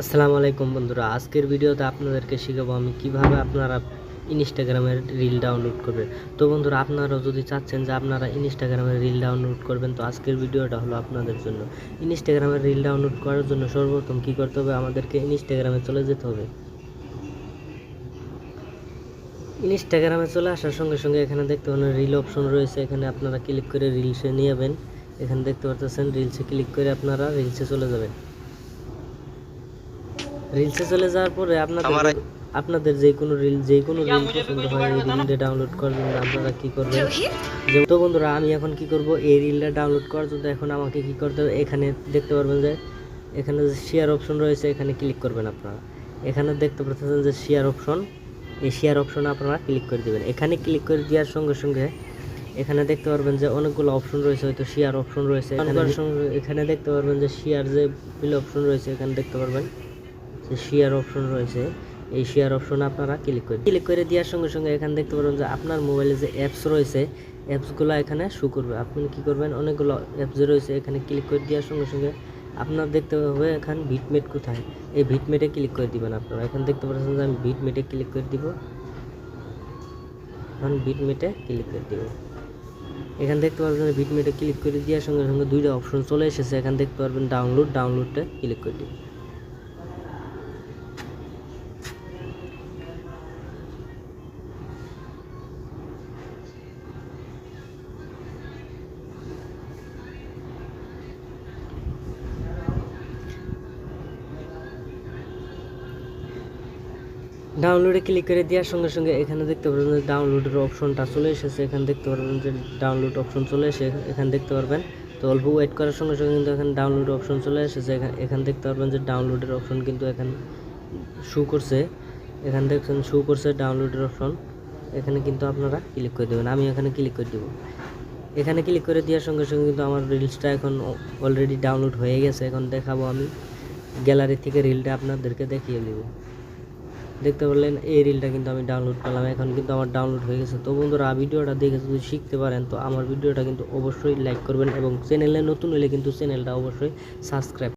আসসালামু আলাইকুম বন্ধুরা, আজকের ভিডিওতে আপনাদেরকে শিখাবো আমি কিভাবে আপনারা ইনস্টাগ্রামের রিল ডাউনলোড করবেন। তো বন্ধুরা, আপনারা যদি চাচ্ছেন যে আপনারা ইনস্টাগ্রামের রিল ডাউনলোড করবেন, তো আজকের ভিডিওটা হলো আপনাদের জন্য। ইনস্টাগ্রামের রিল ডাউনলোড করার জন্য সর্বপ্রথম কী করতে হবে, আমাদেরকে ইনস্টাগ্রামে চলে যেতে হবে। ইনস্টাগ্রামে চলে আসার সঙ্গে সঙ্গে এখানে দেখতে পাবেন রিল অপশন রয়েছে, এখানে আপনারা ক্লিক করে রিলসে নিয়ে যাবেন। এখানে দেখতে পাচ্ছেন রিলসে ক্লিক করে আপনারা রিলসে চলে যাবেন। রিলসে চলে যাওয়ার পরে আপনাদের যে কোনো রিল পছন্দ হয় এই রিলটা ডাউনলোড করার জন্য আপনারা কী করবেন। তো বন্ধুরা, আমি এখন কি করব, এই রিলটা ডাউনলোড করার জন্য এখন আমাকে কি করতে হবে, এখানে দেখতে পারবেন যে এখানে যে শেয়ার অপশন রয়েছে, এখানে ক্লিক করবেন আপনারা। এখানে দেখতে পাচ্ছেন যে শেয়ার অপশন, এই শেয়ার অপশনে আপনারা ক্লিক করে দেবেন। এখানে ক্লিক করে দেওয়ার সঙ্গে সঙ্গে এখানে দেখতে পারবেন যে অনেকগুলো অপশন রয়েছে, হয়তো শেয়ার অপশন রয়েছে। এখানে দেখতে পারবেন যে শেয়ার যে বিল অপশন রয়েছে, এখানে দেখতে পারবেন যে শেয়ার অপশন রয়েছে। এই শেয়ার অপশনে আপনারা ক্লিক করে দেওয়ার সঙ্গে সঙ্গে এখানে দেখতে পারবেন যে আপনার মোবাইলে যে অ্যাপস রয়েছে, অ্যাপসগুলো এখানে শো করবে। আপনি কী করবেন, অনেকগুলো অ্যাপস রয়েছে, এখানে ক্লিক করে দেওয়ার সঙ্গে সঙ্গে আপনার দেখতে হবে এখানে ভিটমেট কোথায়, এই ভিটমেটে ক্লিক করে দিবেন আপনারা। এখন দেখতে পাচ্ছেন যে আমি ভিটমেটে ক্লিক করে দিব। এখন ভিটমেটে ক্লিক করে দিব। এখানে দেখতে পারবেন ভিটমেটে ক্লিক করে দেওয়ার সঙ্গে সঙ্গে দুইটা অপশন চলে এসেছে। এখানে দেখতে পারবেন ডাউনলোডে ক্লিক করে দিবেন। ডাউনলোডে ক্লিক করে দেওয়ার সঙ্গে সঙ্গে এখানে দেখতে পারবেন যে ডাউনলোডের অপশনটা চলে এসেছে। এখানে দেখতে পারবেন যে ডাউনলোড অপশন চলে এসে এখানে দেখতে পারবেন। তো অল্প ওয়েট করার সঙ্গে সঙ্গে কিন্তু এখানে ডাউনলোড অপশন চলে এসেছে। এখানে দেখতে পারবেন যে ডাউনলোডের অপশন কিন্তু এখানে শো করছে। এখানে দেখছেন শো করছে ডাউনলোডের অপশন। এখানে কিন্তু আপনারা ক্লিক করে দেবেন। আমি এখানে ক্লিক করে দেবো। এখানে ক্লিক করে দেওয়ার সঙ্গে সঙ্গে কিন্তু আমার রিলসটা এখন অলরেডি ডাউনলোড হয়ে গেছে। এখন দেখাবো, আমি গ্যালারি থেকে রিলটা আপনাদেরকে দেখিয়ে দেবো। দেখতে পারলেন এই রিলটা কিন্তু আমি ডাউনলোড করলাম, এখন কিন্তু আমার ডাউনলোড হয়ে গেছে। তো বন্ধুরা, ভিডিওটা দেখে যদি শিখতে পারেন তো আমার ভিডিওটা কিন্তু অবশ্যই লাইক করবেন এবং চ্যানেলে নতুন হলে কিন্তু চ্যানেলটা অবশ্যই সাবস্ক্রাইব